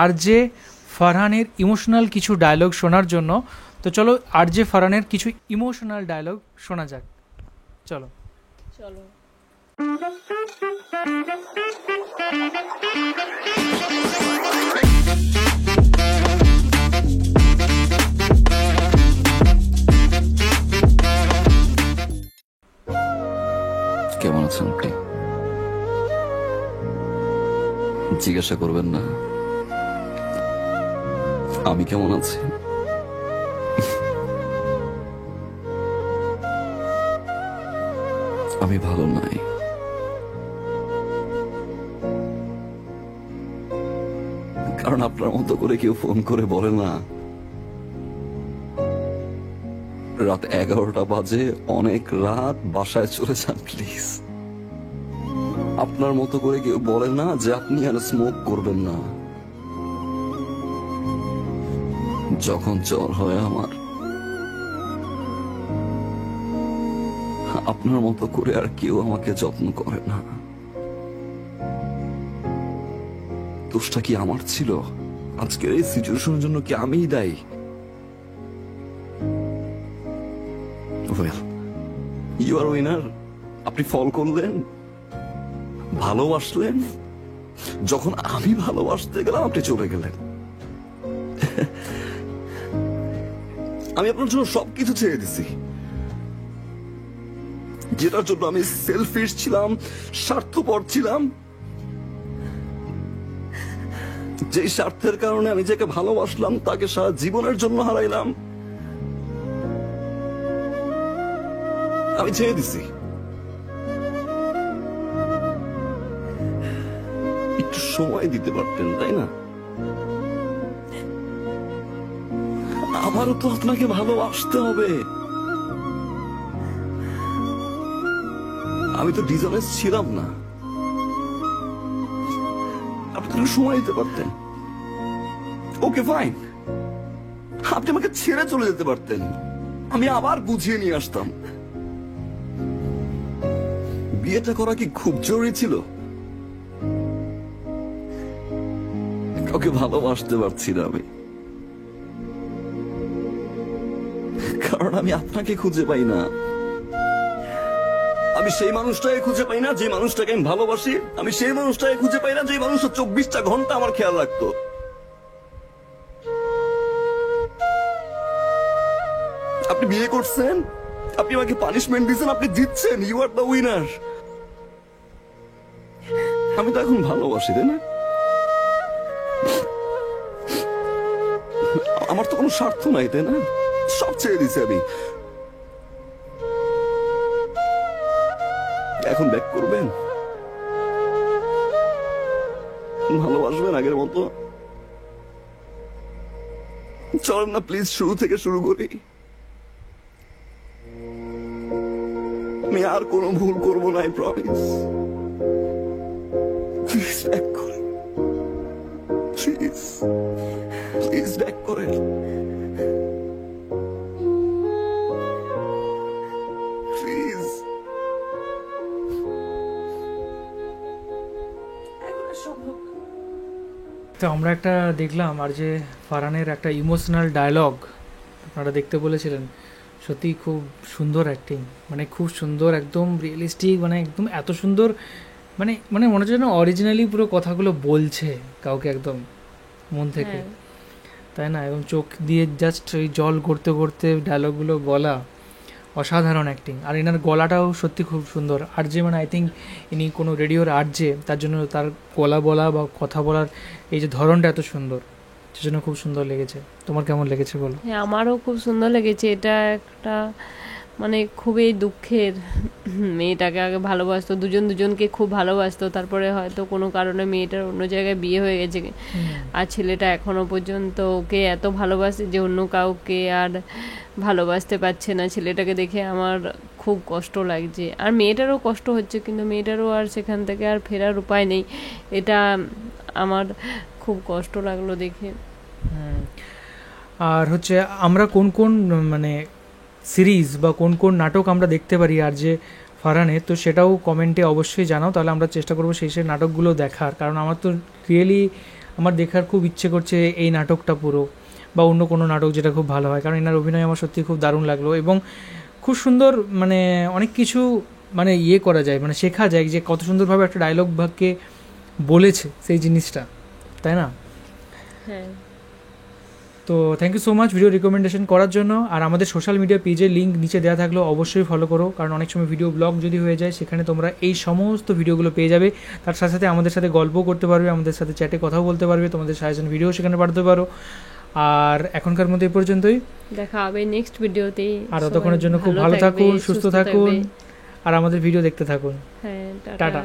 RJ ফারহানের emotional কিছু dialogue শোনার জন্য। তো চলো আরজে ফারহানের কিছু ইমোশনাল ডায়লগ শোনা যাক। চলো চলো। কেমন আছেন আপনি? জিজ্ঞাসা করবেন না আমি কেমন আছি? আমি ভালো নাই। কারণ আপনার মতো করে কেউ ফোন করে বলে না রাত 11টা বাজে, অনেক রাত, বাসায় চলে যান প্লিজ। আপনার মতো করে কেউ বলে না যে আপনি আর স্মোক করবেন না। যখন জ্বর হয় আমার, আপনার মতো করে আর কেউ আমাকে যত্ন করে না। দোষটা কি আমার ছিল? আজকের এই সিচুয়েশনের জন্য কি আমিই দায়ী? You are winner. আপনি ফল করলেন, ভালোবাসলেন, যখন আমি ভালোবাসতে গেলাম আপনি চলে গেলেন। আমি আপনার জন্য সবকিছু ছেড়ে দিছি, যেটার জন্য আমি সেলফিশ ছিলাম, স্বার্থপর ছিলাম, যে স্বার্থের কারণে আমি যাকে ভালোবাসলাম তাকে সারা জীবনের জন্য হারাইলাম। আমি ছেড়ে দিছি। একটু সময় দিতে পারতেন, তাই না? আমারও তো আপনাকে ভালোবাসতে হবে। আমি তো ডিসঅনেস্ট ছিলাম না। আপনি তো সময় দিতে পারতেন। ওকে ফাইন, আপনি আমাকে ছেড়ে চলে যেতে পারতেন, আমি আবার বুঝিয়ে নিয়ে আসতাম। বিয়েটা করা কি খুব জরুরি ছিল? কাউকে ভালোবাসতে পারছি না আমি, কারণ আমি আপনাকে খুঁজে পাই না। আমি সেই মানুষটাকে খুঁজে পাই না যে মানুষটাকে আমি ভালোবাসি। আমি সেই মানুষটাকে খুঁজে পাই না যে মানুষটা 24টা ঘন্টা আমার খেয়াল রাখতো। আপনি বিয়ে করছেন, আপনি আমাকে পানিশমেন্ট দিচ্ছেন, আপনি জিতছেন, ইউ আর দ্য উইনার। আমি তো এখন ভালোবাসি, তাই না? আমার তো কোনো স্বার্থ নাই, তাই না? সব ছেড়ে দিছি আমি। এখন ব্যাক করবেন, ভালোবাসবেন আগের মতো? চলেন না প্লিজ শুরু থেকে শুরু করি। আমি আর কোনো ভুল করবো না, আই প্রমিস। প্লিজ ব্যাক করেন, প্লিজ প্লিজ ব্যাক করেন। তো আমরা একটা দেখলাম আর যে ফারহানের একটা ইমোশনাল ডায়লগ আপনারা দেখতে বলেছিলেন। সত্যি খুব সুন্দর অ্যাক্টিং, মানে খুব সুন্দর, একদম রিয়েলিস্টিক, মানে একদম এত সুন্দর, মানে মানে মনে হচ্ছে না অরিজিনালি পুরো কথাগুলো বলছে কাউকে একদম মন থেকে, তাই না? এবং চোখ দিয়ে জাস্ট ওই জল গড়তে গড়তে ডায়লগগুলো বলা, অসাধারণ অ্যাক্টিং। আর এনার গলাটাও সত্যি খুব সুন্দর। আরজে মানে আই থিঙ্ক ইনি কোনো রেডিওর আরজে, তার জন্য তার গলা বলা বা কথা বলার এই যে ধরনটা এত সুন্দর, সেজন্য খুব সুন্দর লেগেছে। তোমার কেমন লেগেছে বলো? হ্যাঁ, আমারও খুব সুন্দর লেগেছে। এটা একটা মানে খুবই দুঃখের, মেয়েটাকে আগে ভালোবাসতো, দুজনকে খুব ভালোবাসতো, তারপরে হয়তো কোনো কারণে মেয়েটার অন্য জায়গায় বিয়ে হয়ে গেছে, আর ছেলেটা এখনো পর্যন্ত ওকে এত ভালোবাসে যে অন্য কাউকে আর ভালোবাসতে পারছে না। ছেলেটাকে দেখে আমার খুব কষ্ট লাগছে, আর মেয়েটারও কষ্ট হচ্ছে, কিন্তু মেয়েটারও আর সেখান থেকে আর ফেরার উপায় নেই। এটা আমার খুব কষ্ট লাগলো দেখে। আর হচ্ছে আমরা কোন কোন মানে সিরিজ বা কোন কোন নাটক আমরা দেখতে পারি আর যে ফারহানের, তো সেটাও কমেন্টে অবশ্যই জানাও, তাহলে আমরা চেষ্টা করবো সেই নাটকগুলো দেখার। কারণ আমার তো রিয়েলি আমার দেখার খুব ইচ্ছে করছে এই নাটকটা পুরো, বা অন্য কোনো নাটক যেটা খুব ভালো হয়, কারণ এনার অভিনয় আমার সত্যি খুব দারুণ লাগলো এবং খুব সুন্দর, মানে অনেক কিছু মানে ইয়ে করা যায়, মানে শেখা যায় যে কত সুন্দরভাবে একটা ডায়লগ ভাগকে বলেছে সেই জিনিসটা, তাই না? হ্যাঁ, তো thank you so much video recommendation করার জন্য। আর আমাদের সোশ্যাল মিডিয়া পেজের লিঙ্ক নিচে দেওয়া থাকলেও অবশ্যই ফলো করো, কারণ অনেক সময় ভিডিও ব্লগ যদি হয়ে যায় সেখানে তোমরা এই সমস্ত ভিডিওগুলো পেয়ে যাবে। তার সাথে সাথে আমাদের সাথে গল্পও করতে পারবে, আমাদের সাথে চ্যাটে কথাও বলতে পারবে, তোমাদের সাজেশন ভিডিও সেখানে পাঠাতে পারো। আর এখনকার মধ্যে এই পর্যন্তই, দেখা হবে নেক্সট ভিডিওতেই। আর ততক্ষণের জন্য খুব ভালো থাকুন, সুস্থ থাকুন, আর আমাদের ভিডিও দেখতে থাকুন। হ্যাঁ, টাটা।